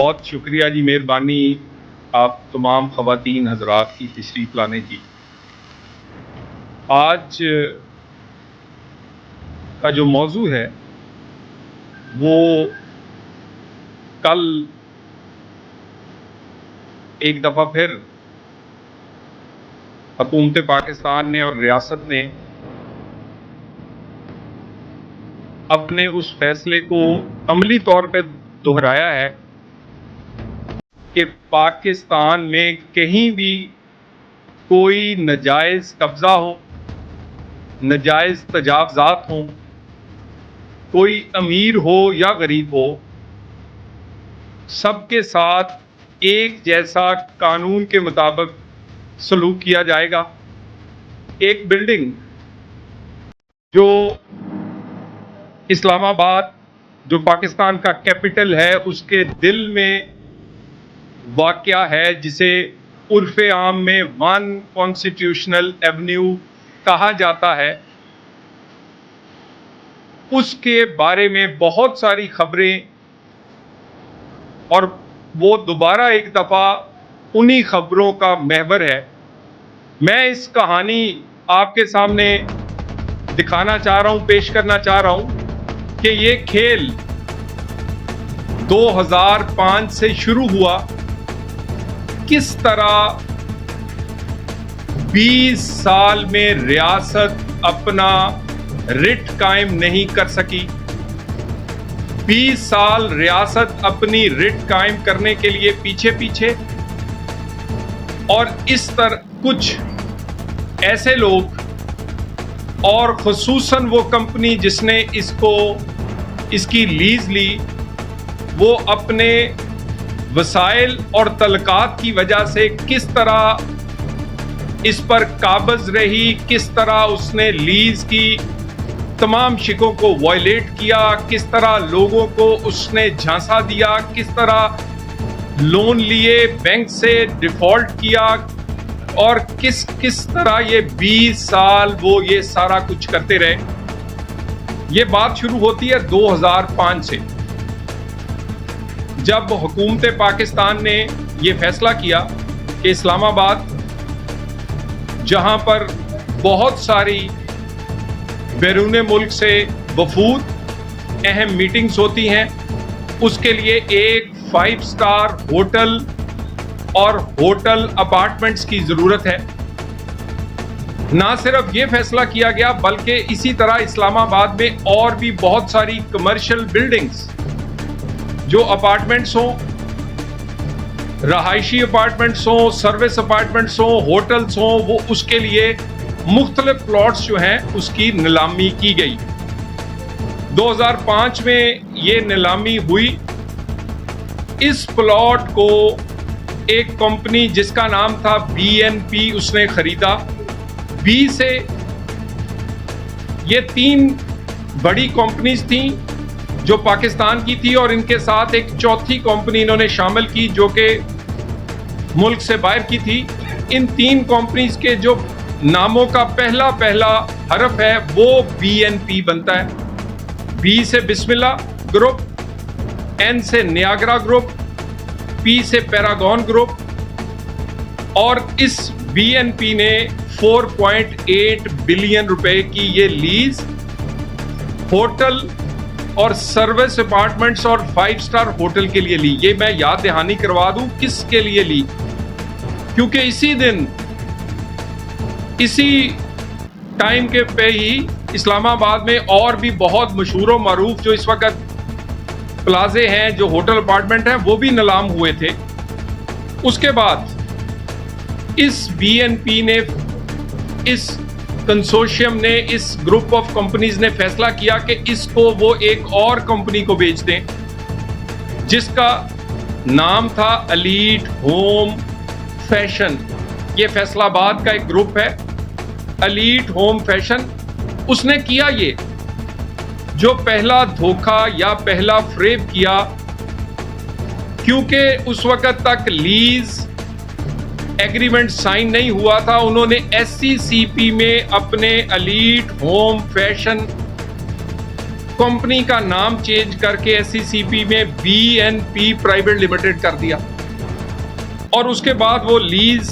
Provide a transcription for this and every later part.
बहुत शुक्रिया जी, मेहरबानी आप तमाम ख़वातीन हज़रात की तशरीफ़ लाने की। आज का जो मौजू है वो कल एक दफ़ा फिर हुकूमत पाकिस्तान ने और रियासत ने अपने उस फैसले को अमली तौर पे दोहराया है कि पाकिस्तान में कहीं भी कोई नाजायज़ कब्ज़ा हो, नाजायज़ तजावज़ात हों, कोई अमीर हो या गरीब हो, सबके साथ एक जैसा कानून के मुताबिक सलूक किया जाएगा। एक बिल्डिंग जो इस्लामाबाद, जो पाकिस्तान का कैपिटल है, उसके दिल में वाक़या है, जिसे उर्फ़े आम में वन कॉन्स्टिट्यूशनल एवेन्यू कहा जाता है, उसके बारे में बहुत सारी खबरें, और वो दोबारा एक दफ़ा उन्हीं खबरों का महवर है। मैं इस कहानी आपके सामने दिखाना चाह रहा हूँ, पेश करना चाह रहा हूँ कि ये खेल 2005 से शुरू हुआ, किस तरह 20 साल में रियासत अपना रिट कायम नहीं कर सकी। 20 साल रियासत अपनी रिट कायम करने के लिए पीछे, और इस तरह कुछ ऐसे लोग, और खुसूसन वो कंपनी जिसने इसकी लीज ली, वो अपने वसाइल और तलकात की वजह से किस तरह इस पर काबज रही, किस तरह उसने लीज की तमाम शिकों को वायलेट किया, किस तरह लोगों को उसने झांसा दिया, किस तरह लोन लिए, बैंक से डिफॉल्ट किया, और किस तरह ये 20 साल वो ये सारा कुछ करते रहे। ये बात शुरू होती है 2005 से, जब हुकूमत पाकिस्तान ने ये फैसला किया कि इस्लामाबाद, जहां पर बहुत सारी बैरून मुल्क से वफूद अहम मीटिंग्स होती हैं, उसके लिए एक 5 स्टार होटल और होटल अपार्टमेंट्स की ज़रूरत है। ना सिर्फ ये फैसला किया गया, बल्कि इसी तरह इस्लामाबाद में और भी बहुत सारी कमर्शियल बिल्डिंग्स, जो अपार्टमेंट्स हों, रहायशी अपार्टमेंट्स हों, सर्विस अपार्टमेंट्स हों, होटल्स हों, वो उसके लिए मुख्तलिफ प्लॉट्स जो हैं उसकी नीलामी की गई। 2005 में ये नीलामी हुई। इस प्लॉट को एक कंपनी जिसका नाम था BNP उसने खरीदा। बी से ये 3 बड़ी कंपनीज थी जो पाकिस्तान की थी, और इनके साथ एक चौथी कंपनी इन्होंने शामिल की जो कि मुल्क से बाहर की थी। इन 3 कंपनीज के जो नामों का पहला हरफ है वो BNP बनता है। बी से बिस्मिल्लाह ग्रुप, N से नियाग्रा ग्रुप, P से पैरागॉन ग्रुप, और इस BNP ने 4.8 बिलियन रुपए की ये लीज होटल और सर्विस अपार्टमेंट्स और 5 स्टार होटल के लिए ली। ये मैं याद दहानी करवा दूं किसके लिए ली, क्योंकि इसी दिन, इसी टाइम के पे ही इस्लामाबाद में और भी बहुत मशहूर और मारूफ जो इस वक्त प्लाजे हैं, जो होटल अपार्टमेंट हैं, वो भी नीलाम हुए थे। उसके बाद इस BNP ने, इस कंसोर्शियम ने, इस ग्रुप ऑफ कंपनीज ने फैसला किया कि इसको वो एक और कंपनी को बेच दें, जिसका नाम था एलीट होम फैशन। ये फैसलाबाद का एक ग्रुप है, एलीट होम फैशन। उसने किया ये जो पहला धोखा या पहला फ्रेब किया, क्योंकि उस वक्त तक लीज एग्रीमेंट साइन नहीं हुआ था। उन्होंने SCCP में अपने एलीट होम फैशन कंपनी का नाम चेंज करके एससीसीपी में बीएनपी प्राइवेट लिमिटेड कर दिया और उसके बाद वो लीज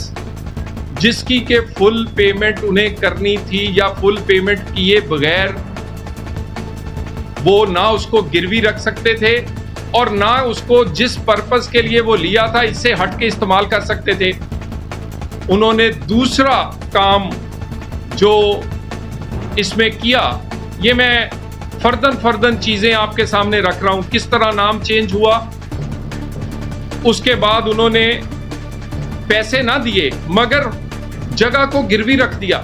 जिसकी के फुल पेमेंट उन्हें करनी थी या फुल पेमेंट किए बगैर वो ना उसको गिरवी रख सकते थे और ना उसको जिस पर्पस के लिए वो लिया था इससे हट के इस्तेमाल कर सकते थे। उन्होंने दूसरा काम जो इसमें किया, ये मैं फर्दन चीजें आपके सामने रख रहा हूं, किस तरह नाम चेंज हुआ। उसके बाद उन्होंने पैसे ना दिए मगर जगह को गिरवी रख दिया।